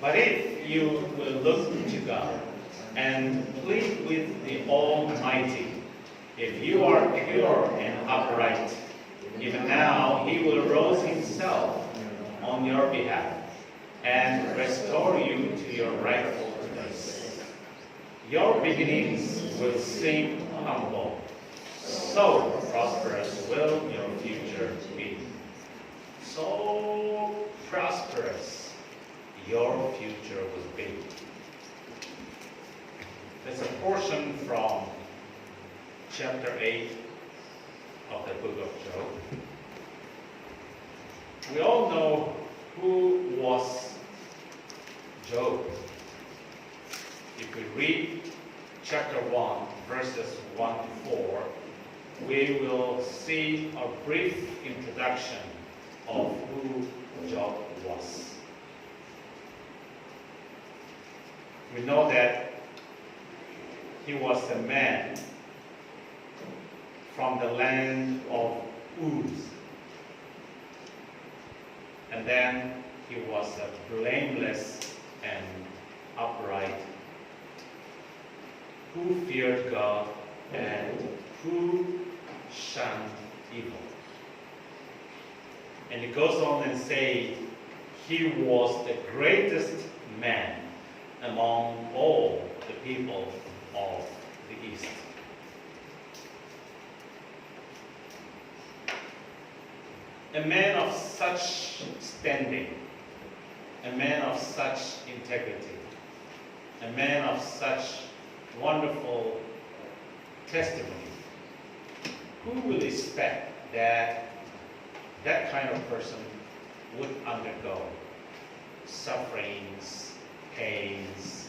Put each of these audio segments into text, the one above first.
But if you will look to God and plead with the Almighty, if you are pure and upright, even now He will rouse Himself on your behalf and restore you to your rightful place. Your beginnings will seem humble. So prosperous will your future be. So prosperous your future will be. There's a portion from chapter 8 of the book of Job. We all know who was Job. If we read chapter 1, verses 1 to 4, we will see a brief introduction of who Job was. We know that he was a man from the land of Uz. And then he was a blameless and upright, who feared God and who shunned evil. And it goes on and say, he was the greatest man among all the people of the East. A man of such standing, a man of such integrity, a man of such wonderful testimony. Who will expect that that kind of person would undergo sufferings, pains,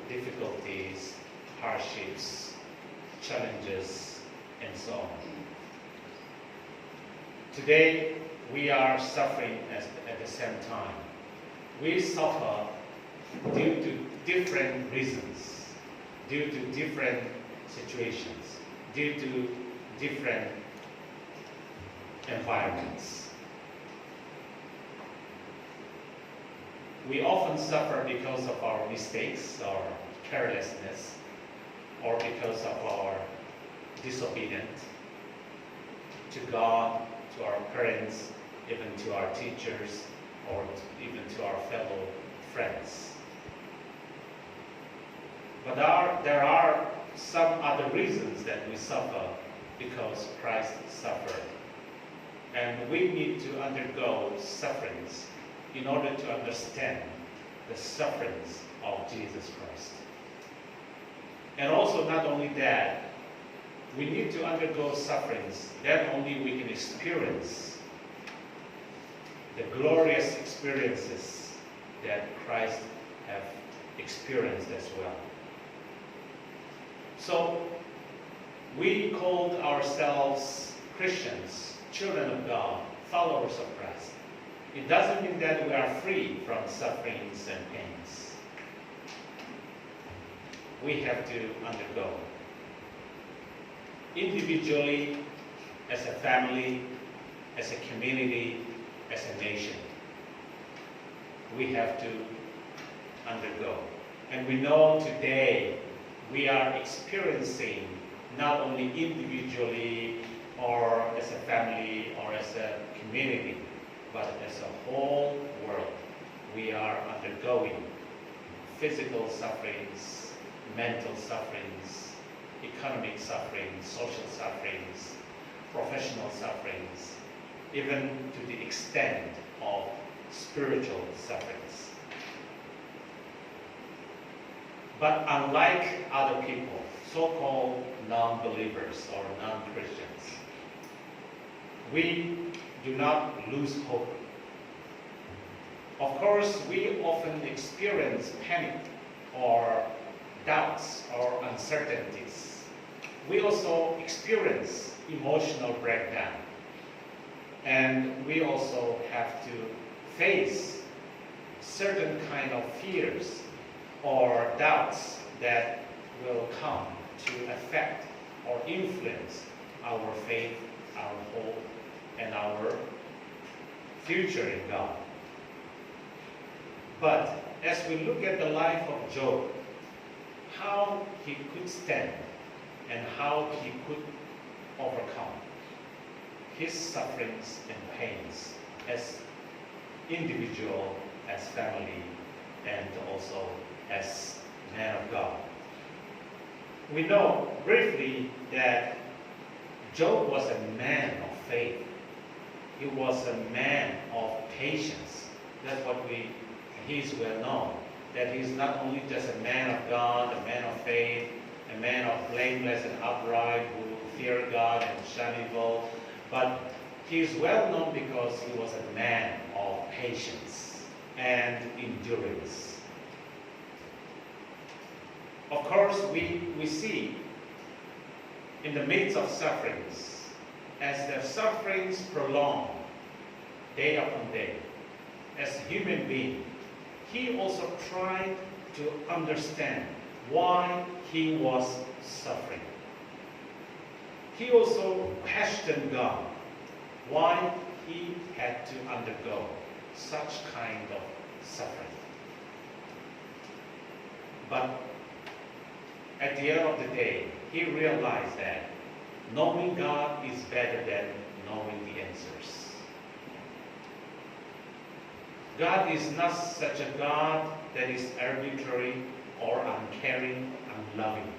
difficulties, hardships, challenges, and so on? Today, we are suffering at the same time. We suffer due to different reasons, due to different situations, due to different environments. We often suffer because of our mistakes or carelessness, or because of our disobedience to God, to our parents, even to our teachers, or even to our fellow friends. But there are some other reasons that we suffer because Christ suffered. And we need to undergo sufferings in order to understand the sufferings of Jesus Christ. And also, not only that, we need to undergo sufferings that only we can experience the glorious experiences that Christ have experienced as well. So, we called ourselves Christians, children of God, followers of Christ. It doesn't mean that we are free from sufferings and pains. We have to undergo. Individually, as a family, as a community, as a nation, we have to undergo. And we know today we are experiencing, not only individually or as a family or as a community, but as a whole world, we are undergoing physical sufferings, mental sufferings, economic sufferings, social sufferings, professional sufferings, even to the extent of spiritual sufferings. But unlike other people, so-called non-believers or non-Christians, we do not lose hope. Of course, we often experience panic or doubts or uncertainties. We also experience emotional breakdown. And we also have to face certain kind of fears or doubts that will come to affect or influence our faith, our hope, and our future in God. But as we look at the life of Job, how he could stand and how he could overcome his sufferings and pains as individual, as family, and also as man of God. We know briefly that Job was a man of faith. He was a man of patience. That's what he's well known. That he's not only just a man of God, a man of faith, a man of blameless and upright who fear God and shun evil, but he is well known because he was a man of patience and endurance. Of course, we see in the midst of sufferings, as the sufferings prolong day upon day, as a human being, he also tried to understand why he was suffering. He also questioned God why he had to undergo such kind of suffering. But at the end of the day, he realized that knowing God is better than knowing the answers. God is not such a God that is arbitrary or uncaring, unloving.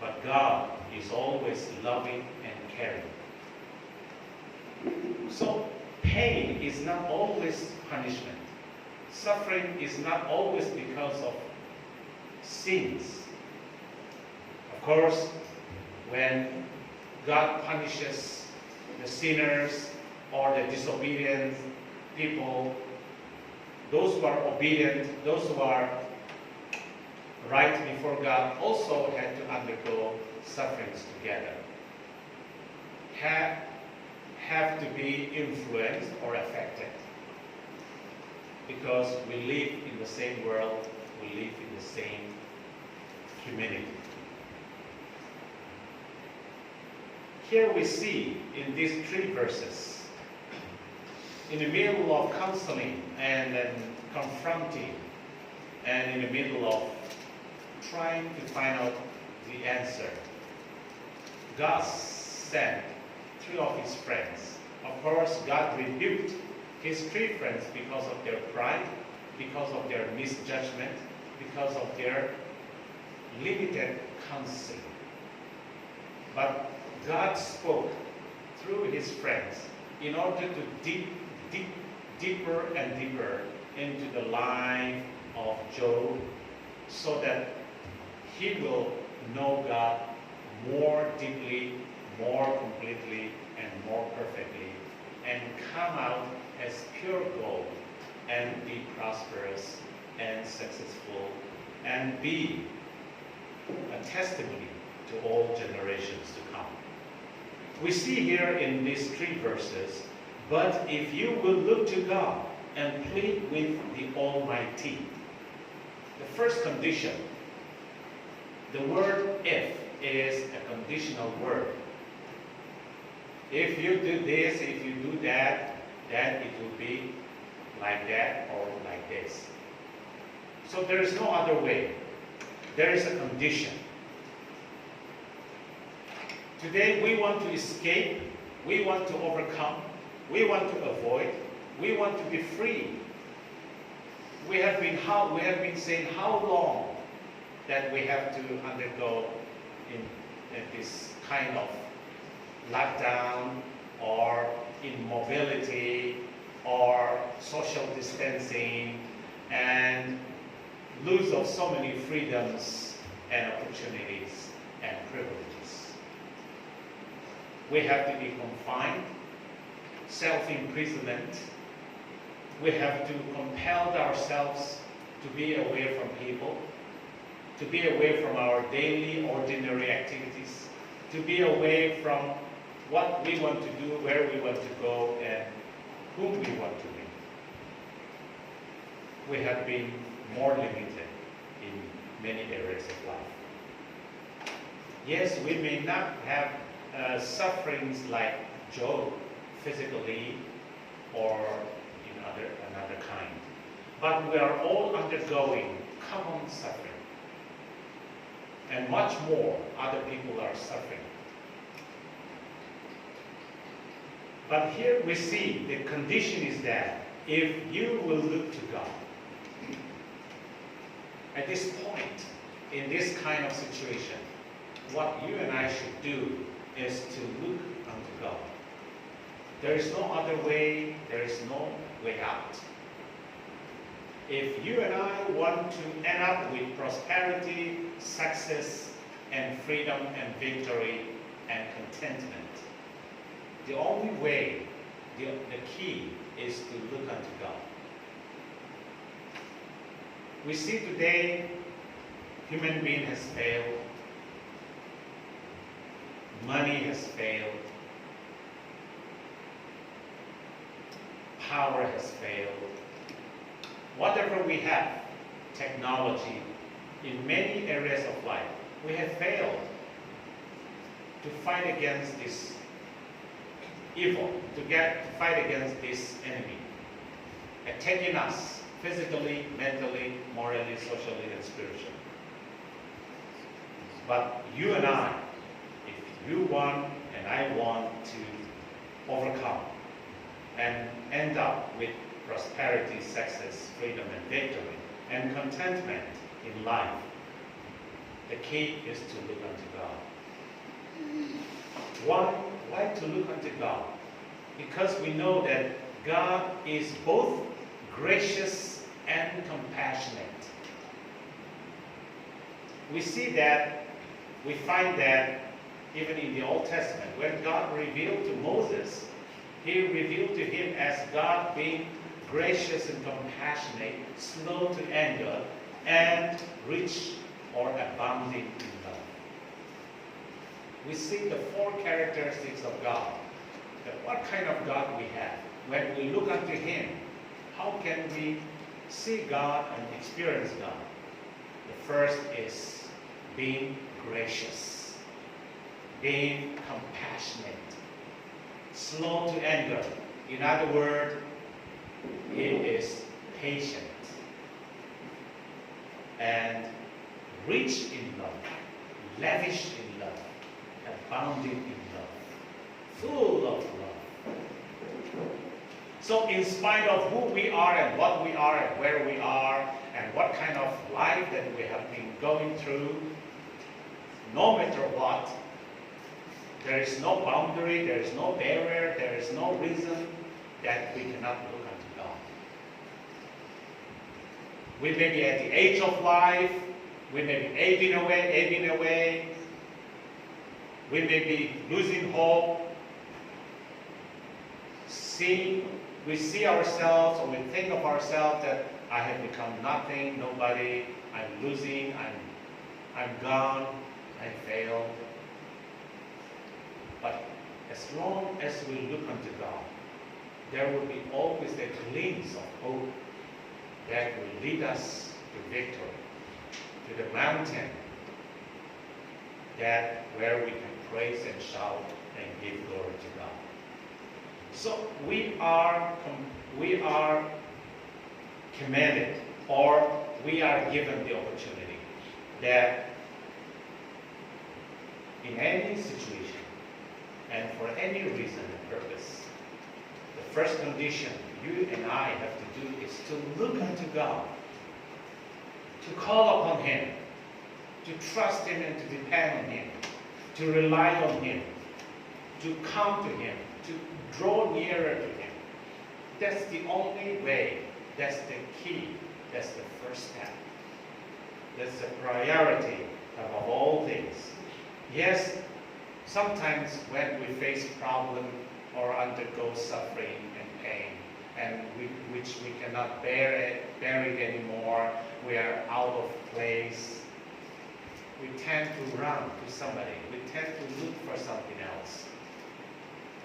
But God is always loving and caring. So pain is not always punishment. Suffering is not always because of sins. Of course, when God punishes the sinners or the disobedient people, those who are obedient, those who are right before God also had to undergo sufferings together. Have to be influenced or affected. Because we live in the same world, we live in the same humanity. Here we see in these 3 verses, in the middle of counseling and then confronting, and in the middle of trying to find out the answer, God sent 3 of his friends. Of course, God rebuked his 3 friends because of their pride, because of their misjudgment, because of their limited counsel. But God spoke through his friends in order to deeper and deeper into the life of Job, so that he will know God more deeply, more completely, and more perfectly, and come out as pure gold and be prosperous and successful and be a testimony to all generations to come. We see here in these 3 verses, but if you will look to God and plead with the Almighty. The first condition, the word if is a conditional word. If you do this, if you do that, then it will be like that or like this. So there is no other way. There is a condition. Today we want to escape, we want to overcome, we want to avoid, we want to be free. We have been saying how long that we have to undergo in this kind of lockdown or immobility or social distancing and lose of so many freedoms and opportunities and privileges. We have to be confined, self-imprisonment. We have to compel ourselves to be away from people, to be away from our daily, ordinary activities, to be away from what we want to do, where we want to go, and whom we want to be. We have been more limited in many areas of life. Yes, we may not have sufferings like Job, physically or in another kind. but we are all undergoing common suffering. And much more other people are suffering. But here we see the condition is that if you will look to God, at this point, in this kind of situation, what you and I should do is to look unto God. There is no other way, there is no way out. If you and I want to end up with prosperity, success, and freedom, and victory, and contentment, the only way, the key is to look unto God. We see today, human being has failed, money has failed, power has failed. Whatever we have, technology, in many areas of life, we have failed to fight against this evil, to fight against this enemy, attacking us physically, mentally, morally, socially, and spiritually. But you and I, if you want and I want to overcome and end up with prosperity, success, freedom, and victory, and contentment in life, the key is to look unto God. Why to look unto God? Because we know that God is both gracious and compassionate. We find that even in the Old Testament, when God revealed to Moses, He revealed to him as God being gracious and compassionate, slow to anger, and rich or abounding in love. We see the four characteristics of God. That what kind of God we have. When we look unto Him, how can we see God and experience God? The first is being gracious, being compassionate, slow to anger. In other words, He is patient and rich in love, lavish in love, abounding in love, full of love. So in spite of who we are and what we are and where we are and what kind of life that we have been going through, no matter what, there is no boundary, there is no barrier, there is no reason that we cannot look unto God. We may be at the age of life, we may be aging away, we may be losing hope. We see ourselves, or we think of ourselves that I have become nothing, nobody, I'm losing, I'm gone, I failed. But as long as we look unto God, there will be always a glimpse of hope that will lead us to victory, to the mountain where we can praise and shout and give glory to God. So we are commanded, or we are given the opportunity that in any situation and for any reason and purpose, the first condition you and I have to do is to look unto God, to call upon Him, to trust Him and to depend on Him, to rely on Him, to come to Him, to draw nearer to Him. That's the only way, that's the key, that's the first step. That's the priority above all things. Yes, sometimes when we face problem or undergo suffering and pain, and which we cannot bear it anymore, we are out of place, we tend to run to somebody, we tend to look for something else.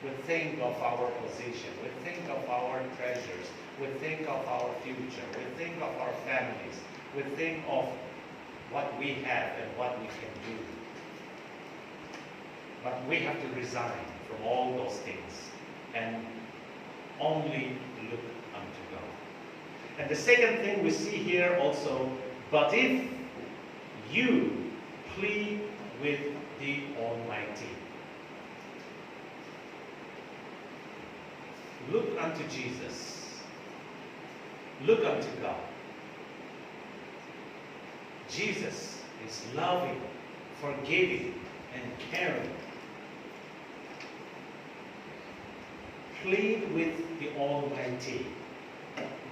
We think of our position, we think of our treasures, we think of our future, we think of our families, we think of what we have and what we can do. But we have to resign from all those things and only look unto God. And the second thing we see here also, but if you plead with the Almighty. Look unto Jesus. Look unto God. Jesus is loving, forgiving, and caring. Plead with the Almighty.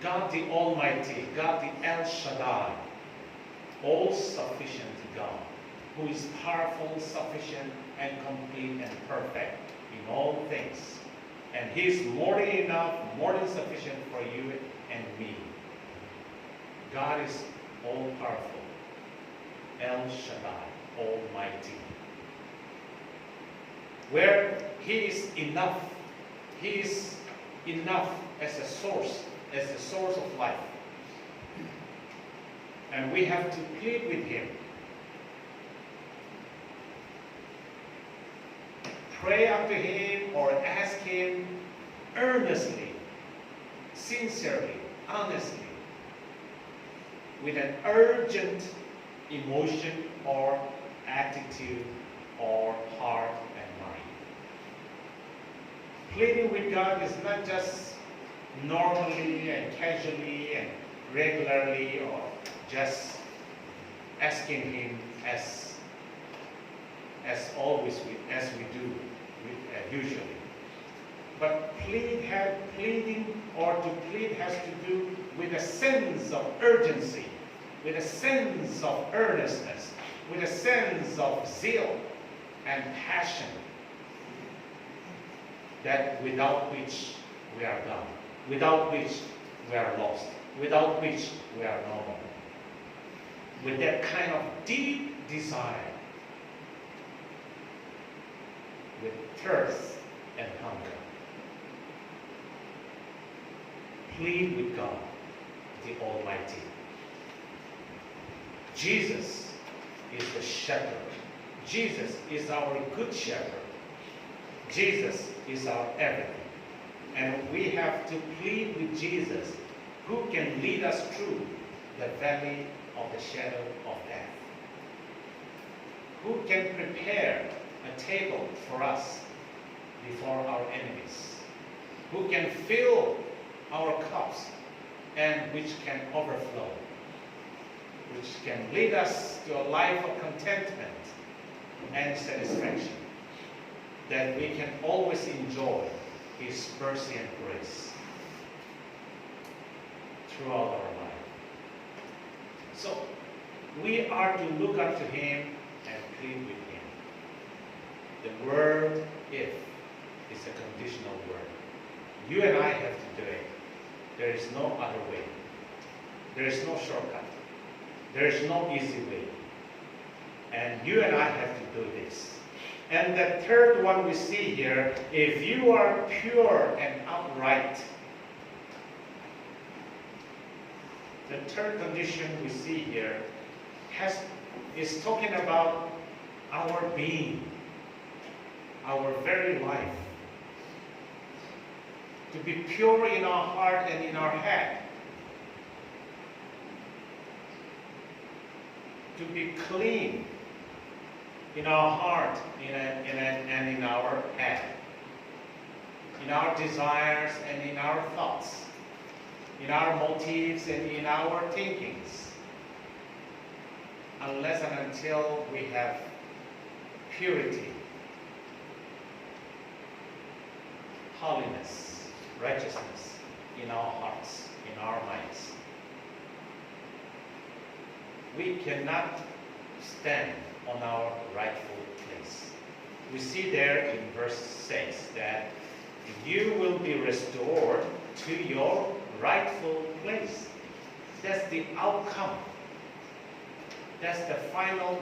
God the Almighty, God the El Shaddai, all-sufficient God, who is powerful, sufficient, and complete and perfect in all things. And He is more than enough, more than sufficient for you and me. God is all-powerful, El Shaddai, Almighty. Where He is enough as a source, as the source of life. And we have to plead with Him. Pray unto Him or ask Him earnestly, sincerely, honestly, with an urgent emotion or attitude or heart and mind. Pleading with God is not just normally and casually and regularly or just asking Him as always, as we do usually. But pleading or to plead has to do with a sense of urgency, with a sense of earnestness, with a sense of zeal and passion, that without which we are gone, without which we are lost, without which we are no more. With that kind of deep desire, with thirst and hunger. Plead with God, the Almighty. Jesus is the shepherd. Jesus is our good shepherd. Jesus is our everything. And we have to plead with Jesus, who can lead us through the valley of the shadow of death, who can prepare a table for us before our enemies, who can fill our cups and which can overflow, which can lead us to a life of contentment and satisfaction, that we can always enjoy His mercy and grace throughout our life. So we are to look unto Him and plead with Him. The word if is a conditional word. You and I have to do it. There is no other way. There is no shortcut. There is no easy way. And you and I have to do this. And the third one we see here, if you are pure and upright. The third condition we see here is talking about our being, our very life. To be pure in our heart and in our head. To be clean in our heart and in our head. In our desires and in our thoughts. In our motives and in our thinkings. Unless and until we have purity, holiness, righteousness in our hearts, in our minds. We cannot stand on our rightful place. We see there in verse 6 that you will be restored to your rightful place. That's the outcome. That's the final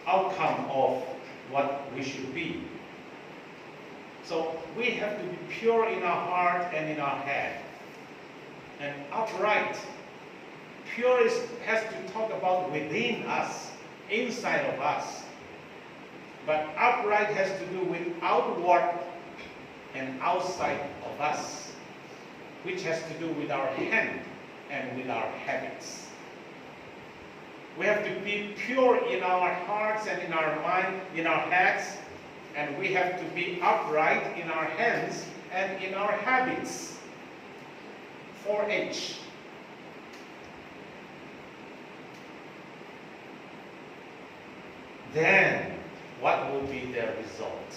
outcome of what we should be. So we have to be pure in our heart and in our head. And upright. Pure has to talk about within us, inside of us. But upright has to do with outward and outside of us. which has to do with our hand and with our habits. We have to be pure in our hearts and in our mind, in our heads, and we have to be upright in our hands and in our habits. 4H. Then, what will be the result?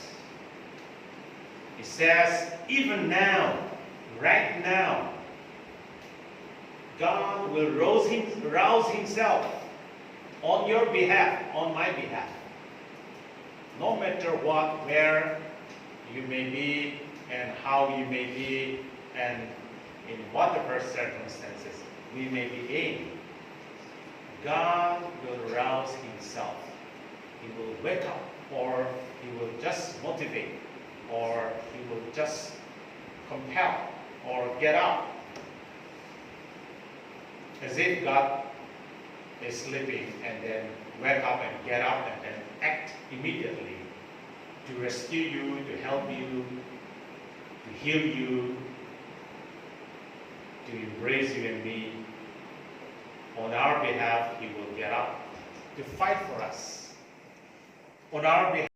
It says, even now, right now, God will rouse himself on your behalf, on my behalf. No matter what, where you may be, and how you may be, and in whatever circumstances we may be in, God will rouse himself. He will wake up, or he will just motivate, or he will just compel, or get up. As if God is sleeping and then wake up and get up and then act immediately to rescue you, to help you, to heal you, to embrace you and me. On our behalf, he will get up to fight for us. On our behalf.